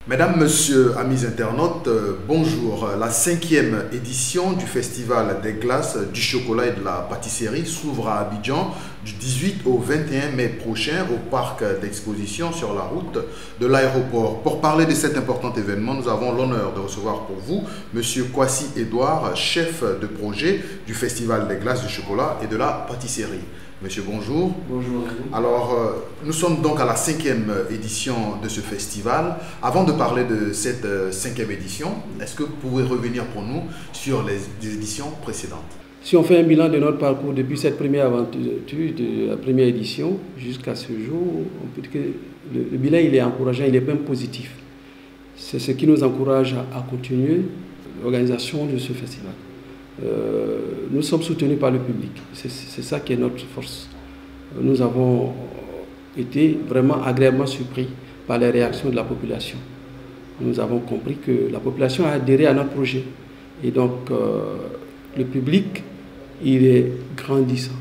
Mesdames, Messieurs, amis internautes, bonjour. La 5e édition du Festival des glaces, du chocolat et de la pâtisserie s'ouvre à Abidjan du 18 au 21 mai prochain au parc d'exposition sur la route de l'aéroport. Pour parler de cet important événement, nous avons l'honneur de recevoir pour vous Monsieur Kwasi Edouard, chef de projet du Festival des glaces, du chocolat et de la pâtisserie. Monsieur, bonjour. Bonjour. Alors, nous sommes donc à la 5e édition de ce festival. Avant de parler de cette 5e édition, est-ce que vous pouvez revenir pour nous sur les éditions précédentes? Si on fait un bilan de notre parcours depuis cette première aventure de la première édition jusqu'à ce jour, on peut dire que le bilan il est encourageant, il est même positif. C'est ce qui nous encourage à continuer l'organisation de ce festival. Nous sommes soutenus par le public, c'est ça qui est notre force. Nous avons été vraiment agréablement surpris par les réactions de la population. Nous avons compris que la population a adhéré à notre projet et donc le public il est grandissant.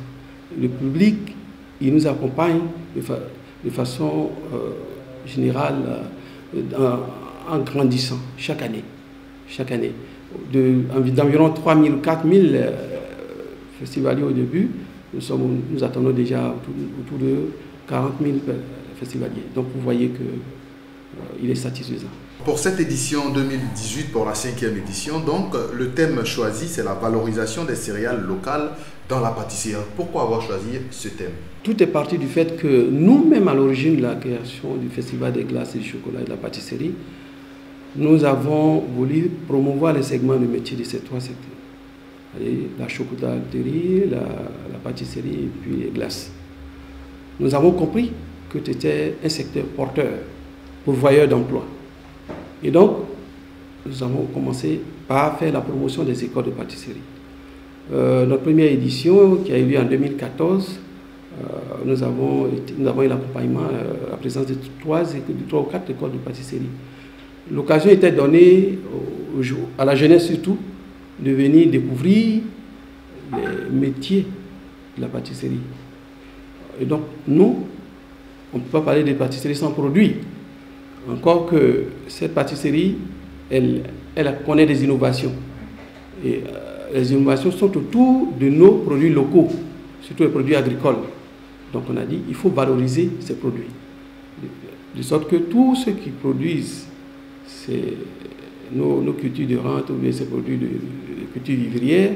Le public il nous accompagne de façon générale en grandissant chaque année. D'environ 3 000 ou 4 000 festivaliers au début, nous attendons déjà autour de 40 000 festivaliers. Donc vous voyez qu'il est satisfaisant. Pour cette édition 2018, pour la 5e édition, donc, le thème choisi, c'est la valorisation des céréales locales dans la pâtisserie. Pourquoi avoir choisi ce thème? Tout est parti du fait que nous-mêmes, à l'origine de la création du Festival des glaces et du chocolat et de la pâtisserie, nous avons voulu promouvoir les segments de métier de ces trois secteurs. La chocolaterie, la pâtisserie et puis les glaces. Nous avons compris que c'était un secteur porteur, pourvoyeur d'emplois. Et donc, nous avons commencé par faire la promotion des écoles de pâtisserie. Notre première édition, qui a eu lieu en 2014, nous avons eu l'accompagnement, la présence de 3 ou 4 écoles de pâtisserie. L'occasion était donnée à la jeunesse surtout de venir découvrir les métiers de la pâtisserie. Et donc, nous, on ne peut pas parler de pâtisserie sans produit. Encore que cette pâtisserie, elle connaît des innovations. Et les innovations sont autour de nos produits locaux, surtout les produits agricoles. Donc, on a dit il faut valoriser ces produits. De sorte que tous ceux qui produisent nos cultures de rente ou bien ces produits de culture vivrière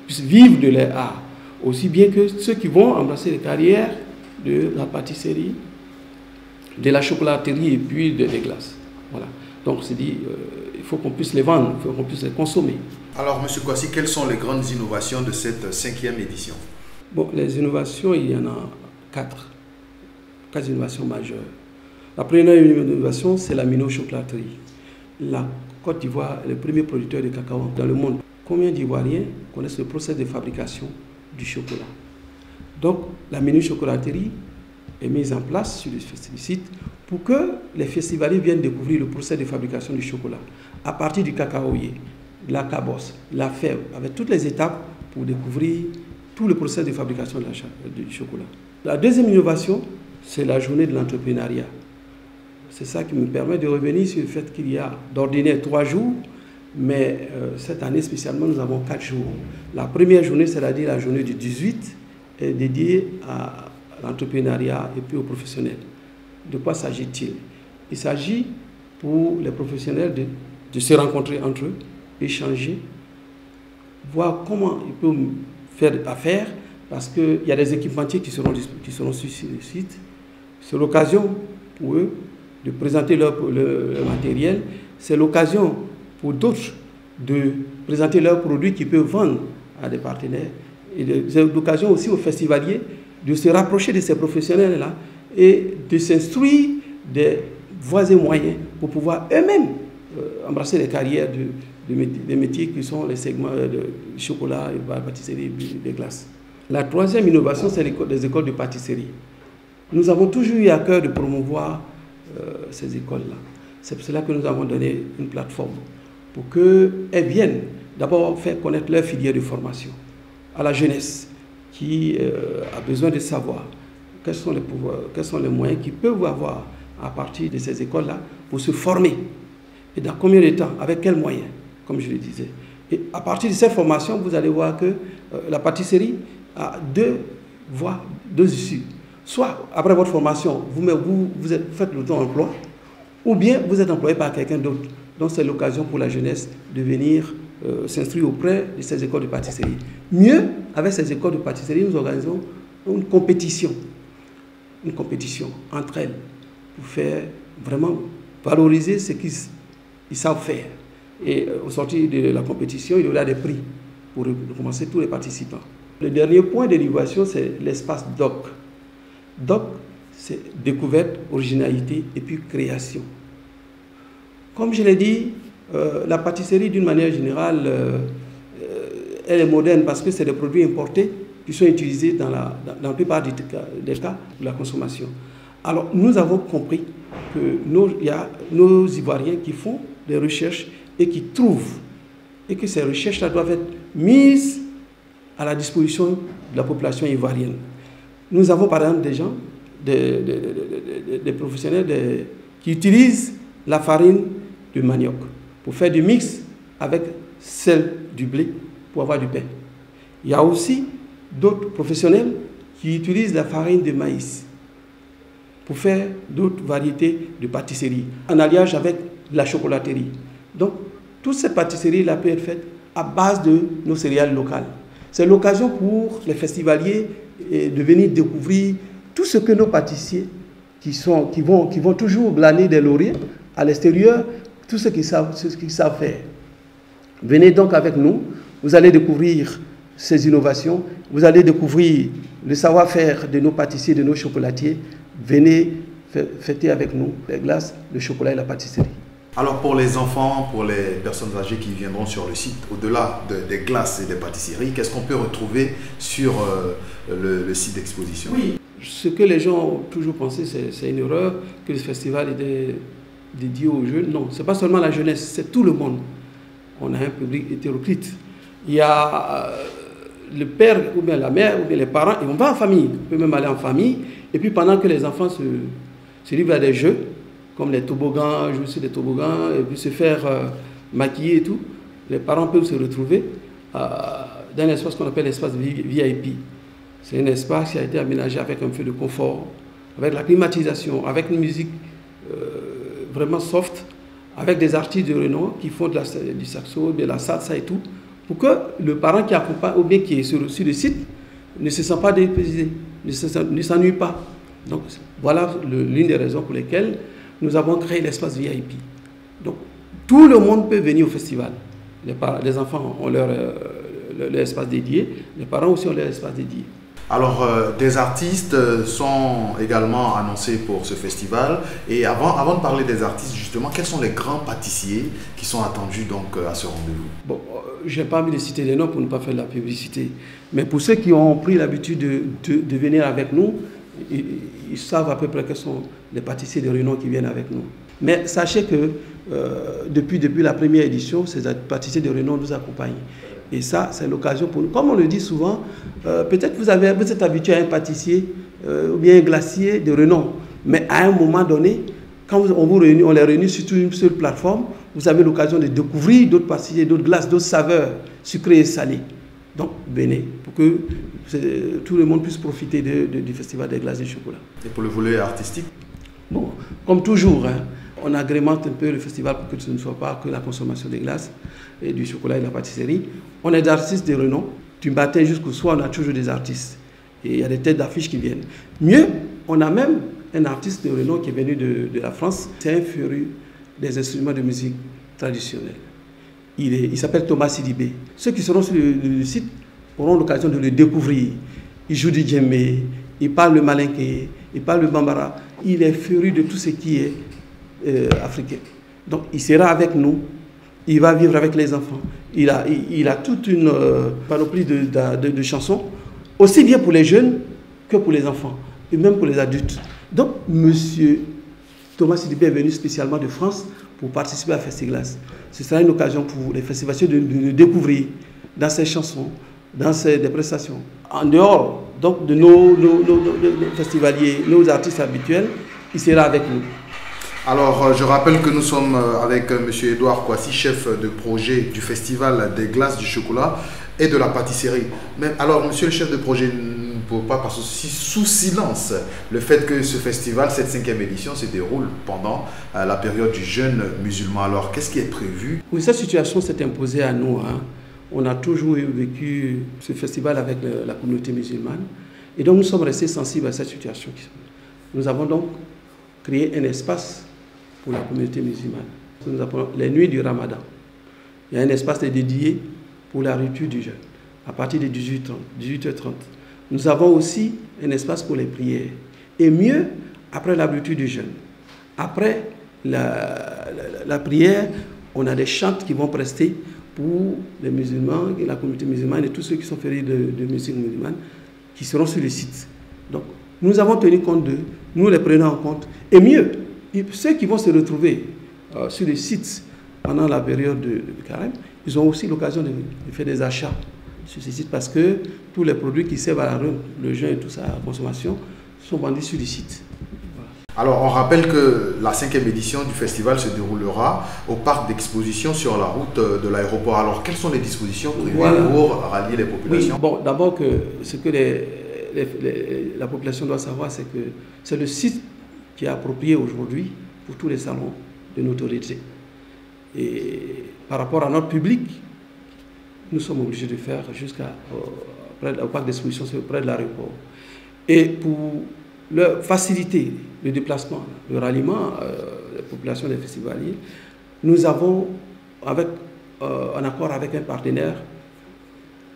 puissent vivre de leur art, aussi bien que ceux qui vont embrasser les carrières de la pâtisserie, de la chocolaterie et puis des glaces. Voilà. Donc on s'est dit, il faut qu'on puisse les vendre, il faut qu'on puisse les consommer. Alors, M. Kwasi, quelles sont les grandes innovations de cette 5e édition? Bon, les innovations, il y en a 4 innovations majeures. La première innovation, c'est la mino-chocolaterie. La Côte d'Ivoire est le premier producteur de cacao dans le monde. Combien d'Ivoiriens connaissent le processus de fabrication du chocolat? Donc, la mini-chocolaterie est mise en place sur le site pour que les festivaliers viennent découvrir le processus de fabrication du chocolat à partir du cacaoyer, de la cabosse, la fève, avec toutes les étapes pour découvrir tout le processus de fabrication du chocolat. La deuxième innovation, c'est la journée de l'entrepreneuriat. C'est ça qui me permet de revenir sur le fait qu'il y a d'ordinaire 3 jours, mais cette année spécialement, nous avons 4 jours. La première journée, c'est-à-dire la journée du 18, est dédiée à l'entrepreneuriat et puis aux professionnels. De quoi s'agit-il? Il s'agit pour les professionnels de se rencontrer entre eux, échanger, voir comment ils peuvent faire affaire, parce qu'il y a des équipementiers qui seront sur le site. C'est l'occasion pour eux de présenter leur matériel. C'est l'occasion pour d'autres de présenter leurs produits qu'ils peuvent vendre à des partenaires. Et c'est l'occasion aussi aux festivaliers de se rapprocher de ces professionnels-là et de s'instruire des voies et moyens pour pouvoir eux-mêmes embrasser les carrières des métiers qui sont les segments de chocolat, et pâtisserie et des glaces. La troisième innovation, c'est les écoles de pâtisserie. Nous avons toujours eu à cœur de promouvoir ces écoles-là. C'est pour cela que nous avons donné une plateforme pour qu'elles viennent d'abord faire connaître leur filière de formation à la jeunesse qui a besoin de savoir quels sont les moyens qu'ils peuvent avoir à partir de ces écoles-là pour se former Et dans combien de temps? Avec quels moyens? Comme je le disais. Et à partir de cette formation, vous allez voir que la pâtisserie a deux voies, deux issues. Soit, après votre formation, vous faites l'auto-emploi, ou bien vous êtes employé par quelqu'un d'autre. Donc c'est l'occasion pour la jeunesse de venir s'inscrire auprès de ces écoles de pâtisserie. Mieux, avec ces écoles de pâtisserie, nous organisons une compétition entre elles pour faire vraiment valoriser ce qu'ils savent faire. Et au sortir de la compétition, il y aura des prix pour récompenser tous les participants. Le dernier point de l'innovation, c'est l'espace DOC. DOC, c'est découverte, originalité et puis création. Comme je l'ai dit, la pâtisserie, d'une manière générale, elle est moderne parce que c'est des produits importés qui sont utilisés dans la plupart des cas pour la consommation. Alors, nous avons compris qu'il y a nos Ivoiriens qui font des recherches et qui trouvent, et que ces recherches-là doivent être mises à la disposition de la population ivoirienne. Nous avons par exemple des gens, des professionnels qui utilisent la farine de manioc pour faire du mix avec celle du blé pour avoir du pain. Il y a aussi d'autres professionnels qui utilisent la farine de maïs pour faire d'autres variétés de pâtisserie, en alliage avec la chocolaterie. Donc, toute cette pâtisserie-là peut être faite à base de nos céréales locales. C'est l'occasion pour les festivaliers de venir découvrir tout ce que nos pâtissiers qui vont toujours glaner des lauriers à l'extérieur, tout ce qu'ils savent faire. Venez donc avec nous, vous allez découvrir ces innovations, vous allez découvrir le savoir-faire de nos pâtissiers, de nos chocolatiers. Venez fêter avec nous les glaces, le chocolat et la pâtisserie. Alors pour les enfants, pour les personnes âgées qui viendront sur le site, au-delà des glaces et des pâtisseries, qu'est-ce qu'on peut retrouver sur le site d'exposition? Oui, ce que les gens ont toujours pensé, c'est une erreur, que le festival était dédié aux jeunes. Non, ce n'est pas seulement la jeunesse, c'est tout le monde. On a un public hétéroclite. Il y a le père ou bien la mère ou bien les parents, et on va en famille, on peut même aller en famille, et puis pendant que les enfants se livrent à des jeux, comme les toboggans, jouer sur les toboggans, et puis se faire maquiller et tout, les parents peuvent se retrouver dans un espace qu'on appelle l'espace VIP. C'est un espace qui a été aménagé avec un peu de confort, avec la climatisation, avec une musique vraiment soft, avec des artistes de renom qui font du saxo, de la salsa et tout, pour que le parent qui accompagne ou bien qui est sur le site ne se sent pas dépaysé, ne s'ennuie pas. Donc voilà l'une des raisons pour lesquelles nous avons créé l'espace VIP. Donc tout le monde peut venir au festival. Les enfants ont leur espace dédié, les parents aussi ont leur espace dédié. Alors, des artistes sont également annoncés pour ce festival. Et avant de parler des artistes, justement, quels sont les grands pâtissiers qui sont attendus donc à ce rendez-vous? Bon, je n'ai pas envie de citer les noms pour ne pas faire de la publicité. Mais pour ceux qui ont pris l'habitude de venir avec nous, ils savent à peu près quels sont les pâtissiers de renom qui viennent avec nous. Mais sachez que depuis la première édition, ces pâtissiers de renom nous accompagnent. Et ça, c'est l'occasion pour nous. Comme on le dit souvent, peut-être vous êtes habitué à un pâtissier ou bien un glacier de renom. Mais à un moment donné, quand on les réunit sur une seule plateforme, vous avez l'occasion de découvrir d'autres pâtissiers, d'autres glaces, d'autres saveurs sucrées et salées. Donc, venez pour que tout le monde puisse profiter du Festival des glaces et chocolat. Et pour le volet artistique? Bon, comme toujours, on agrémente un peu le festival pour que ce ne soit pas que la consommation des glaces et du chocolat et de la pâtisserie. On est des artistes de renom. Du matin jusqu'au soir, on a toujours des artistes. Et il y a des têtes d'affiches qui viennent. Mieux, on a même un artiste de renom qui est venu de la France. C'est un féru des instruments de musique traditionnels. Il s'appelle Thomas Sidibé. Ceux qui seront sur le site auront l'occasion de le découvrir. Il joue du djembé, il parle le malinké, il parle le bambara. Il est féru de tout ce qui est africain. Donc il sera avec nous, il va vivre avec les enfants. Il a toute une panoplie de chansons, aussi bien pour les jeunes que pour les enfants, et même pour les adultes. Donc monsieur Thomas Sidibé est venu spécialement de France pour participer à Festiglas. Ce sera une occasion pour les festivaliers de découvrir dans ses chansons, dans ses prestations. En dehors donc, de nos festivaliers, nos artistes habituels, il sera avec nous. Alors, je rappelle que nous sommes avec M. Edouard Kouassi, chef de projet du Festival des glaces, du chocolat et de la pâtisserie. Mais alors, monsieur le chef de projet, ne peut pas passer sous silence le fait que ce festival, cette 5e édition, se déroule pendant la période du jeûne musulman. Alors, qu'est-ce qui est prévu? Oui, cette situation s'est imposée à nous. On a toujours vécu ce festival avec la communauté musulmane. Et donc, nous sommes restés sensibles à cette situation. Nous avons donc créé un espace pour la communauté musulmane. Nous appelons les nuits du Ramadan. Il y a un espace dédié pour la rupture du jeûne, à partir de 18h30. Nous avons aussi un espace pour les prières. Et mieux, après la rupture du jeûne, après la prière, on a des chantes qui vont prester pour les musulmans, la communauté musulmane et tous ceux qui sont fériés de musique musulmane qui seront sur le site. Donc, nous avons tenu compte d'eux, nous les prenons en compte. Et mieux, ceux qui vont se retrouver sur le site pendant la période de carême, ils ont aussi l'occasion de faire des achats sur ce site parce que tous les produits qui servent à le jeûne et tout ça, à la consommation, sont vendus sur le site. Voilà. Alors, on rappelle que la 5e édition du festival se déroulera au parc d'exposition sur la route de l'aéroport. Alors, quelles sont les dispositions prévues pour rallier les populations? Oui, bon, d'abord, ce que la population doit savoir, c'est que c'est le site qui est approprié aujourd'hui pour tous les salons de notoriété. Et par rapport à notre public, nous sommes obligés de faire au parc d'exposition près de l'aéroport. Et pour leur faciliter le déplacement, le ralliement des populations des festivaliers, nous avons, en accord avec un partenaire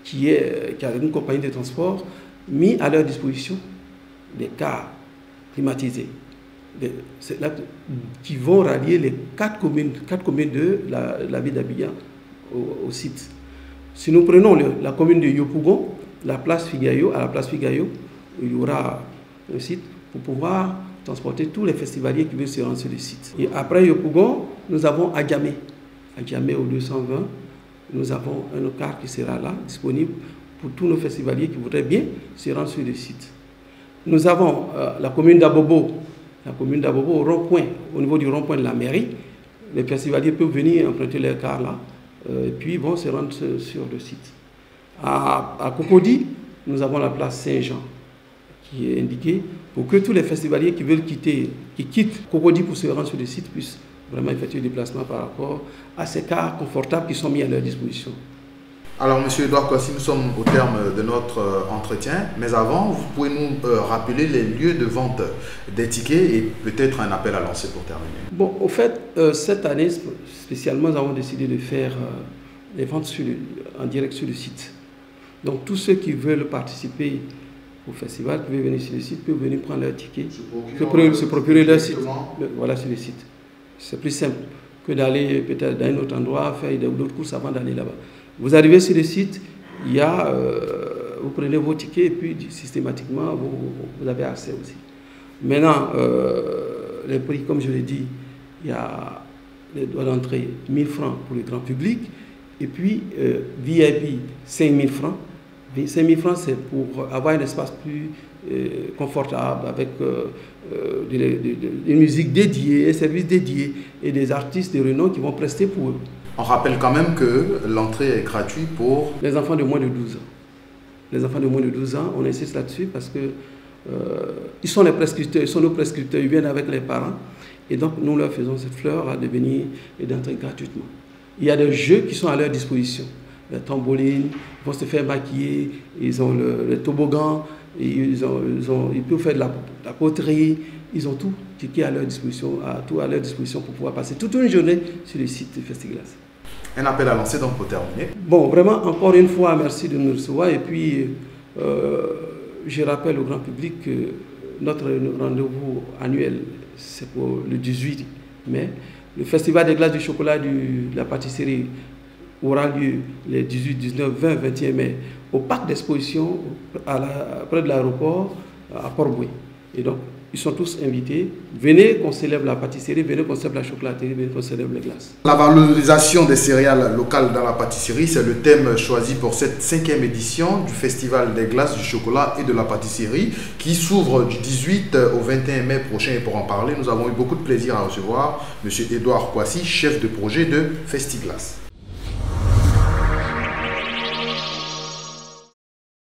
qui a une compagnie de transport, mis à leur disposition des cars climatisés qui vont rallier les 4 communes de la ville d'Abidjan au site. Si nous prenons la commune de Yopougon, à la place Figayo, il y aura un site pour pouvoir transporter tous les festivaliers qui veulent se rendre sur le site. Et après Yopougon, nous avons Adjamé au 220. Nous avons un car qui sera là, disponible pour tous nos festivaliers qui voudraient bien se rendre sur le site. Nous avons la commune d'Abobo, au rond-point, au niveau du rond-point de la mairie. Les festivaliers peuvent venir emprunter leur car là, et puis ils vont se rendre sur le site. À Cocody, nous avons la place Saint-Jean, qui est indiquée pour que tous les festivaliers qui quittent Cocody pour se rendre sur le site puissent vraiment effectuer des déplacements par rapport à ces cars confortables qui sont mis à leur disposition. Alors, M. Edouard Kouassi, nous sommes au terme de notre entretien, mais avant, vous pouvez nous rappeler les lieux de vente des tickets et peut-être un appel à lancer pour terminer. Bon, au fait, cette année, spécialement, nous avons décidé de faire les ventes en direct sur le site. Donc, tous ceux qui veulent participer au festival, qui veulent venir sur le site, peuvent venir prendre leur ticket, se procurer leur site. Voilà, sur le site. C'est plus simple que d'aller peut-être dans un autre endroit, faire d'autres courses avant d'aller là-bas. Vous arrivez sur le site, vous prenez vos tickets et puis systématiquement, vous avez accès aussi. Maintenant, les prix, comme je l'ai dit, il y a les droits d'entrée 1000 francs pour le grand public et puis VIP 5000 francs. 5000 francs, c'est pour avoir un espace plus confortable avec une musique dédiée, un service dédié et des artistes de renom qui vont prester pour eux. On rappelle quand même que l'entrée est gratuite pour les enfants de moins de 12 ans. Les enfants de moins de 12 ans, on insiste là-dessus parce que ils sont les prescripteurs, ils sont nos prescripteurs, ils viennent avec les parents. Et donc, nous leur faisons cette fleur de venir et d'entrer gratuitement. Il y a des jeux qui sont à leur disposition. Les trambolines, ils vont se faire maquiller, ils ont le toboggan, ils peuvent faire de la poterie, ils ont tout qui est à leur disposition, tout à leur disposition pour pouvoir passer toute une journée sur le site du Festiglas. Un appel à lancer donc pour terminer. Bon, vraiment, encore une fois, merci de nous recevoir. Et puis, je rappelle au grand public que notre rendez-vous annuel, c'est pour le 18 mai. Le Festival des glaces, du chocolat et de la pâtisserie aura lieu les 18, 19, 20, 21 mai au parc d'exposition près de l'aéroport à Port-Boué. Et donc, Ils sont tous invités. Venez qu'on célèbre la pâtisserie, venez qu'on célèbre la chocolaterie, venez qu'on célèbre les glaces. La valorisation des céréales locales dans la pâtisserie, c'est le thème choisi pour cette 5e édition du Festival des glaces, du chocolat et de la pâtisserie qui s'ouvre du 18 au 21 mai prochain. Et pour en parler, nous avons eu beaucoup de plaisir à recevoir M. Edouard Kouassi, chef de projet de FestiGlace.